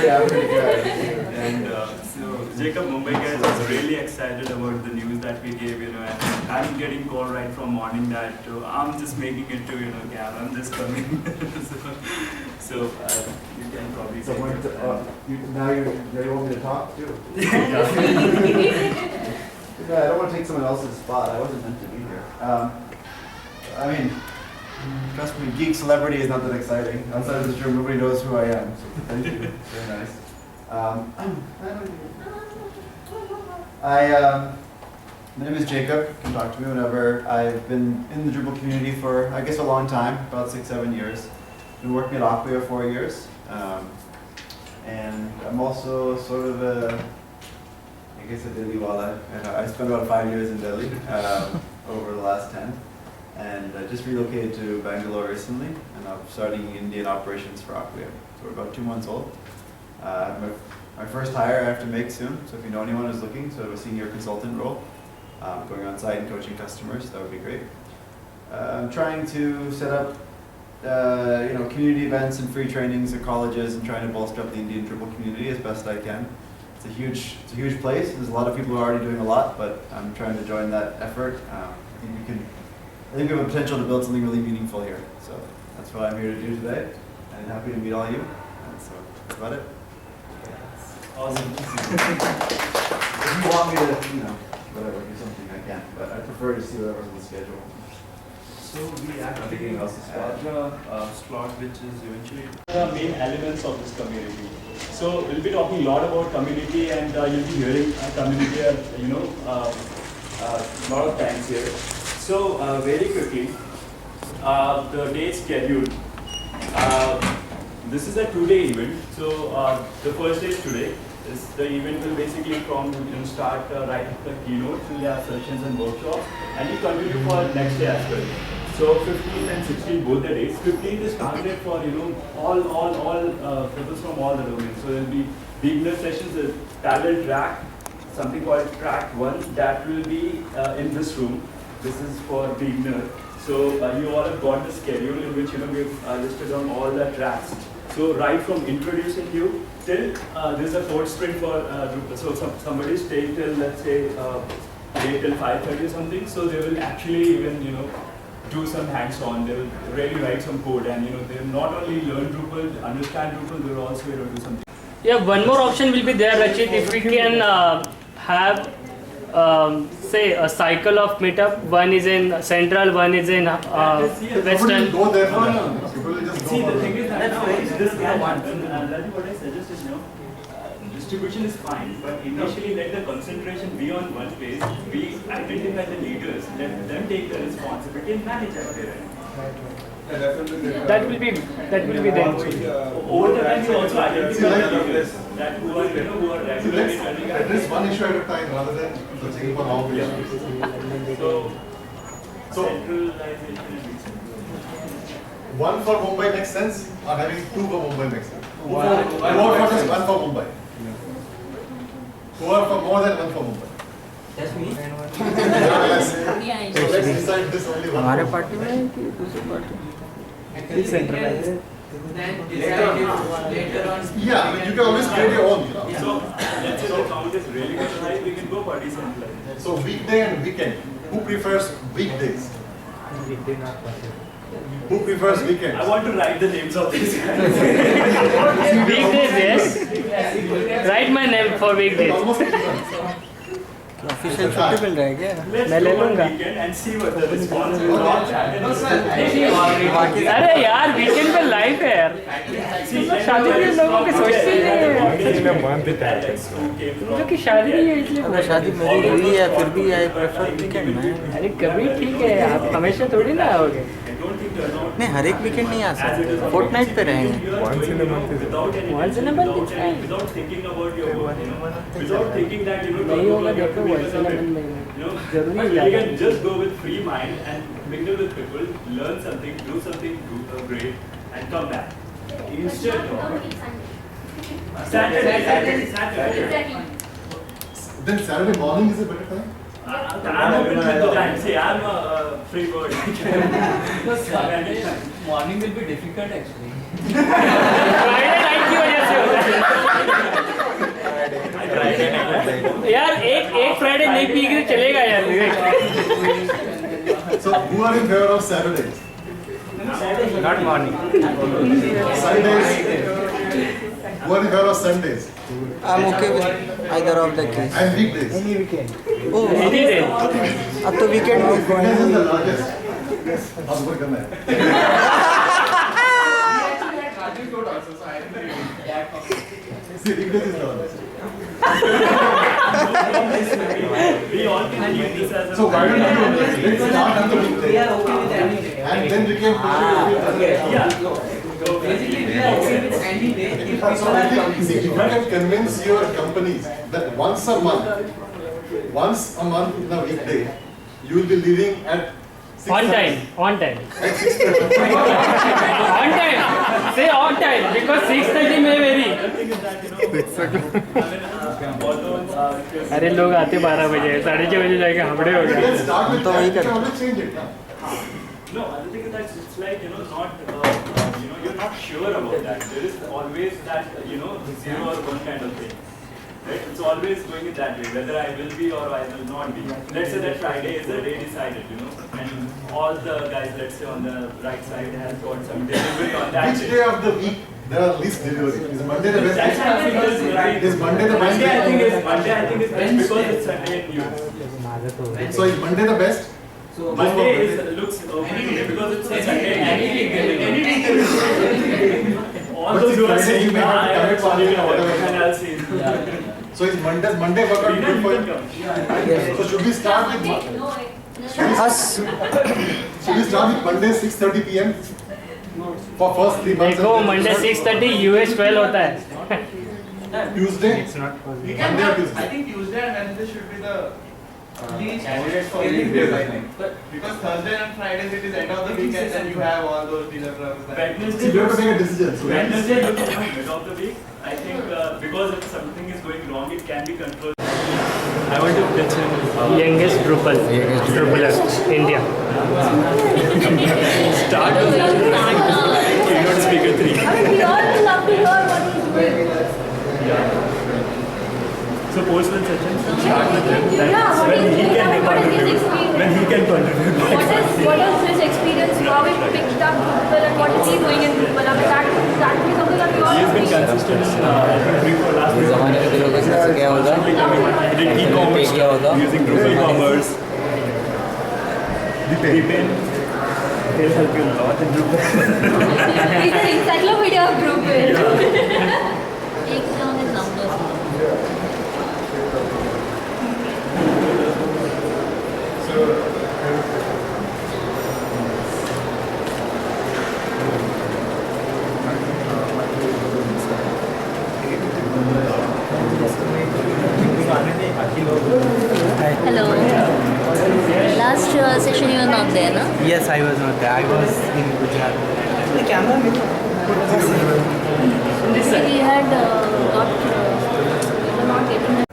Yeah, pretty good. And so Jacob, Mumbai guys was really excited about the news that we gave, and I'm getting call right from morning that I'm just making it to, cab, I'm just coming. so you can probably So now you want me to talk too? yeah. I don't want to take someone else's spot. I wasn't meant to be here. I mean, trust me, geek celebrity is not that exciting. Outside of this room, nobody knows who I am. So thank you. Very nice. My name is Jacob. You can talk to me whenever. I've been in the Drupal community for, I guess, a long time, about 6-7 years. Been working at Acquia 4 years. And I'm also sort of I guess a Delhi wala. I spent about 5 years in Delhi over the last 10. And I just relocated to Bangalore recently, and I'm starting Indian operations for Acquia. So we're about 2 months old. My first hire I have to make soon, so if you know anyone who's looking, sort of a senior consultant role, going on site and coaching customers, that would be great. I'm trying to set up community events and free trainings at colleges and trying to bolster up the Indian Drupal community as best I can. It's a huge place. There's a lot of people who are already doing a lot, but I'm trying to join that effort. I think we have a potential to build something really meaningful here. So that's what I'm here to do today, and happy to meet all of you. And so that's about it. Awesome. If you want me to, whatever, do something, I can. But I prefer to see whatever's on the schedule. So we actually Anything else to had a slot which is eventually the main elements of this community. So we'll be talking a lot about community, and you'll be hearing community, a lot of times here. So very quickly, the day scheduled. This is a 2-day event. So the first day is today. The event will basically start right after the keynote. We'll have sessions and workshops, and we continue for next day as well. So 15th and 16th, both the days. 15th is targeted for all people from all the domains. So there'll be beginner sessions, the talent track, something called track 1 that will be in this room. This is for beginner. So you all have got the schedule in which we've listed on all the tracks. So right from introducing you till there's a code sprint for Drupal. So somebody stay till, let's say, stay till 5:30 or something. So they will actually even do some hands-on. They will really write some code, and they'll not only learn Drupal, understand Drupal, they'll also do something. Yeah, one more option will be there, Rachit. If we can have say a cycle of meetup. One is in Central, one is in Western. Go there for that. People will just See, go the for thing that. is that this can happen. What I suggest is distribution is fine, but initially let the concentration be on one place. We identify the leaders, let them take the responsibility and manage at their end. Yeah, definitely. That will be there. Over the time, you also identify the leaders that who are regularly running. Address one issue at a time rather than searching for all the issues. So centralization. One for Mumbai makes sense, or having 2 for Mumbai makes sense. Who are for just 1 for Mumbai? Who are for more than 1 for Mumbai? That's me. So let's decide this only one. हमारे party में है कि दूसरी party में? Centralized. Later on. Yeah, I mean, you can always create your own. So let's say the count is really good, high, we can go for decentralized. So weekday and weekend. Who prefers weekdays? Weekday not possible. Who prefers weekends? I want to write the names of these guys. Weekdays, yes. Write my name for weekdays. Almost equivalent. Official छुट्टी मिल रहा है क्या? Let's मैं ले go on लूंगा। weekend and see what the response is. अरे यार weekend पे लाइफ है यार। शादी के लोगों के सोचते ही नहीं है। लोगों की शादी नहीं है इसलिए। अगर शादी मेरी हुई है फिर भी आई प्रेफर वीकेंड में। अरे कभी ठीक है, आप हमेशा थोड़ी ना आओगे। नहीं, हर एक वीकेंड नहीं आ सकते, फोर्टनाइट पे रहेंगे। Once in a month is fine. Without thinking about your work, without thinking that नहीं होगा देखो once in a month में जरूरी you है। can just go with free mind and mingle with people, learn something, do something great, and come back. Instead of Saturday. Then Saturday morning is a better time? I'm open with the time. See, I'm a free bird. Morning will be difficult actually. Friday night की वजह से होता है। Saturday नहीं P के चलेगा यार विवेक. So who are in favor of Saturdays? Not morning. Sundays? Who are in favor of Sundays? I'm okay with either of the case. And weekdays? Oh, Any day. अब तो weekend में Weekdays is the largest. अब ऊपर करना है. See, weekdays is the largest. We all can keep this as a. So why don't you let's start with the weekdays. And then we can push it to the Yeah. So if you can convince your companies that once a month in a weekday, you will be leaving at 6:30. On time. On time. Say on time because 6:30 may vary. अरे लोग आते 12 बजे 6:30 बजे जाके हमड़े हो गए. Let's start with तो वही that. We कर- can always change it. No, other thing is that it's like, not, you're not sure about that. There is always that, 0 or 1 kind of thing. Right? It's always going in that way, whether I will be or I will not be. Let's say that Friday is the day decided, and all the guys, let's say on the right side, have got some delivery on that Which day of the week there are least delivery? Is Monday the best That's day? I think is right. Is Monday the best Monday I think day? is best because it's Sunday in US. So is Monday the best? Monday looks okay because it's a Sunday. All But those see, who are Friday saying, you may have to commit something or whatever. and I'll see. So is Monday work out good for you? So should we start with us. should we start with Monday 6:30 p.m. for first 3 months? देखो and then Monday 6:30 US 12 होता है. Tuesday? We Monday or I Tuesday? think Tuesday and Wednesday should be the candidates for weekdays, I think. Because Thursday and Fridays it is end of the week and then you have all those deliverers. See, Wednesday we have to make a decision. So Wednesday looks mid of the week. I think because if something is going wrong, it can be controlled. I want to mention Youngest Drupal. Drupalist India. start of keynote speaker 3. I mean, we all would love to hear what he's doing. So postman session, start with him. Yeah, what When is he can what is his contribute. experience? When he can contribute. What is his experience? How he picked up Drupal and what is he doing in Drupal? I mean, that will be something that we all He has been need. consistent in for last जमाने के दिलों का कैसे क्या होगा? He did e-commerce क्या होगा? using Drupal commerce. Deepen. He'll help you a lot in Drupal. He's an encyclopedia of Drupal. Take down his numbers. Hello. Last session you were not there, no? Yes, I was not there. I was in Gujarat. The camera We had got, we were not getting the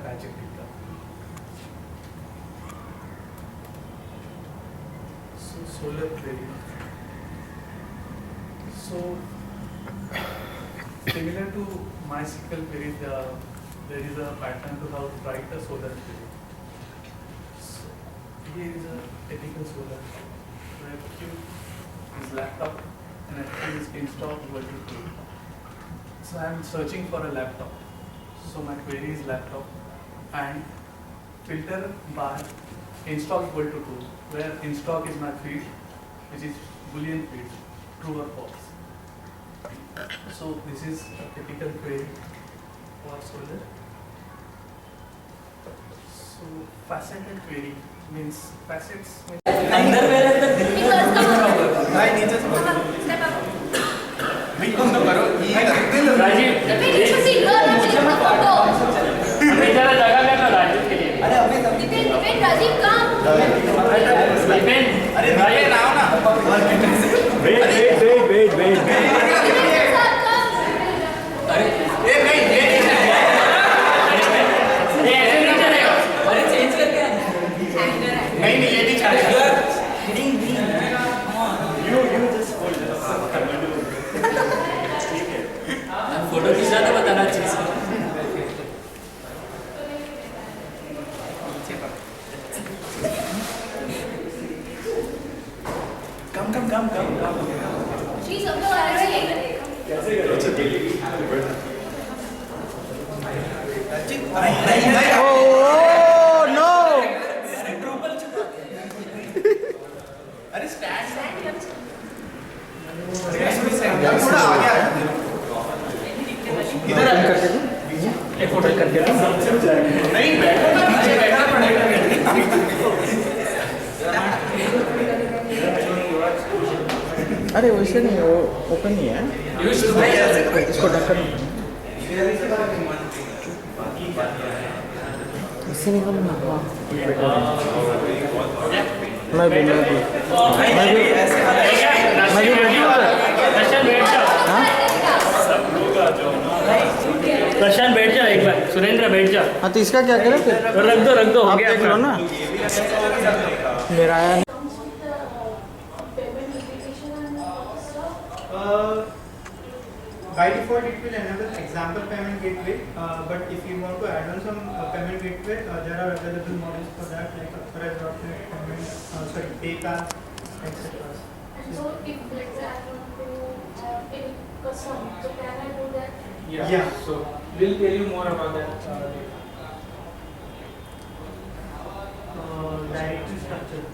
So solar query. So similar to MySQL query, there is a pattern to how to write a solar query. So here is a typical solar where Q is laptop and F is install virtual tool. So I am searching for a laptop. So my query is laptop and filter bar install equal to true, where in stock is my field, which is boolean field, true or false. So this is a typical query for Solar. So faceted query means facets means Nicholas, come on. Come on, step up. Rajiv Nitin, you should be here and take the photo. अभी जरा जगह करना राजीव के लिए. Nitin, Rajiv, come. Dipen Rajiv Wait. Nitin, sir, come. ये ऐसे नहीं चलेगा. You just hold this. Photo खींचना तो बताना चीज. फोल्डर करके दो। नहीं बैठो तो नीचे बैठना पड़ेगा। अरे वैसे नहीं, वो ओपन नहीं है, इसको ढक्कन इससे निकलना। हाँ मैं भी प्रशांत बैठ जा एक बार, सुरेंद्र बैठ जा। हाँ तो इसका क्या करें फिर? रख दो हो आप गया देख लो ना, मेरा आया नहीं। By default, it will enable example payment gateway, but if you want to add on some payment gateway, there are available models for that, like Authorized.net, payment, PayPal, etc. So if let's say I want to pay custom, so can I do that? Yeah. So we'll tell you more about that. Directory structure.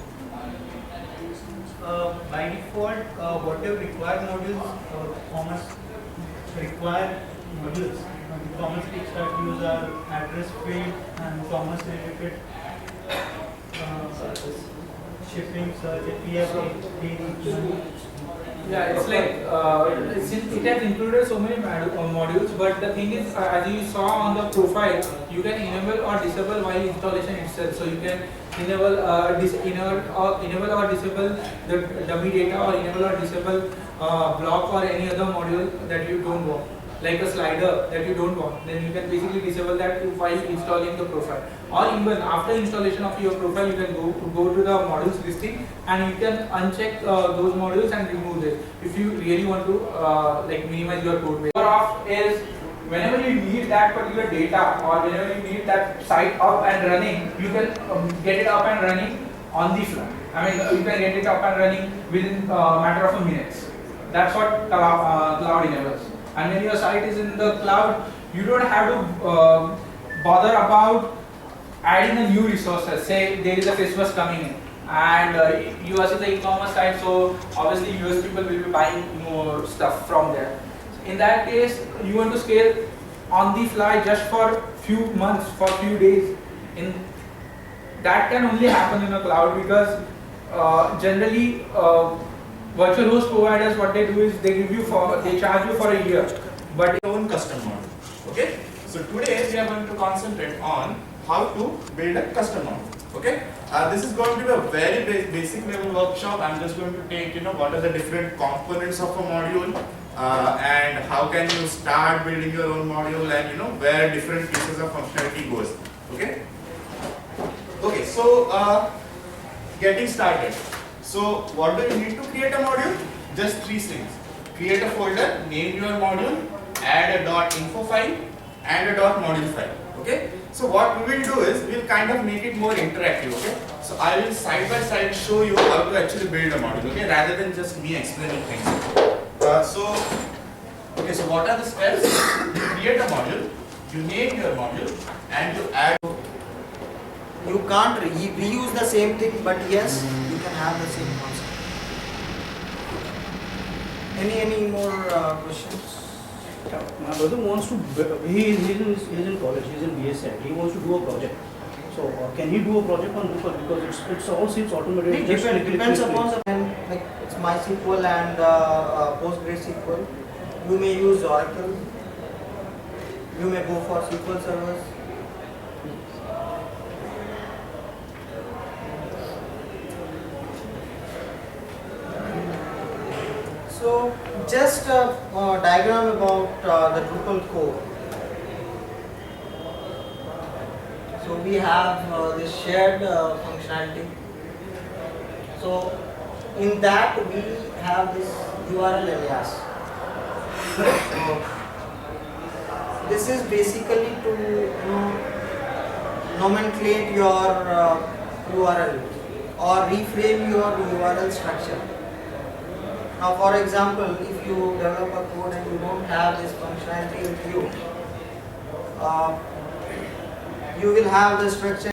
By default, whatever required modules, commerce required modules, the commerce kits that use our address field and commerce related shipping, search, API, Yeah, it's like since it has included so many modules, but the thing is, as you saw on the profile, you can enable or disable while installation itself. So you can enable enable or disable the dummy data, or enable or disable block or any other module that you don't want, like a slider that you don't want. Then you can basically disable that while installing the profile. Or even after installation of your profile, you can go to the modules listing and you can uncheck those modules and remove it if you really want to like minimize your code base. Off is whenever you need that particular data, or whenever you need that site up and running, you can get it up and running on the fly. I mean, you can get it up and running within a matter of minutes. That's what cloud enables. And when your site is in the cloud, you don't have to bother about adding a new resources. Say there is a Christmas coming in, and US is the e-commerce site, so obviously US people will be buying more stuff from there. In that case, you want to scale on the fly just for few months, for few days. In that can only happen in a cloud, because generally virtual host providers, what they do is they charge you for a year, but Your own custom model. Okay. So today we are going to concentrate on how to build a custom model. Okay. This is going to be a very basic level workshop. I'm just going to take what are the different components of a module, and how can you start building your own module, and where different pieces of functionality goes. Okay. Okay. So getting started. So what do you need to create a module? Just three things. Create a folder, name your module, add a .info file and a .module file. Okay. So what we will do is we will kind of make it more interactive. Okay. So I will side by side show you how to actually build a module. Okay, rather than just me explaining things. So what are the steps? You create a module, you name your module, and you add. You can't reuse the same thing, but yes, you can have the same concept. Any more questions? My brother wants to, he's in college, he's in BSc, he wants to do a project. So can he do a project on Drupal, because it's all seems automated? It depends upon the, like it's MySQL and PostgreSQL. You may use Oracle. You may go for SQL servers. So just a diagram about the Drupal core. So we have this shared functionality. So in that we have this URL alias. So this is basically to nomenclate your URL or reframe your URL structure. Now, for example, if you develop a code and you don't have this functionality with you, you will have the structure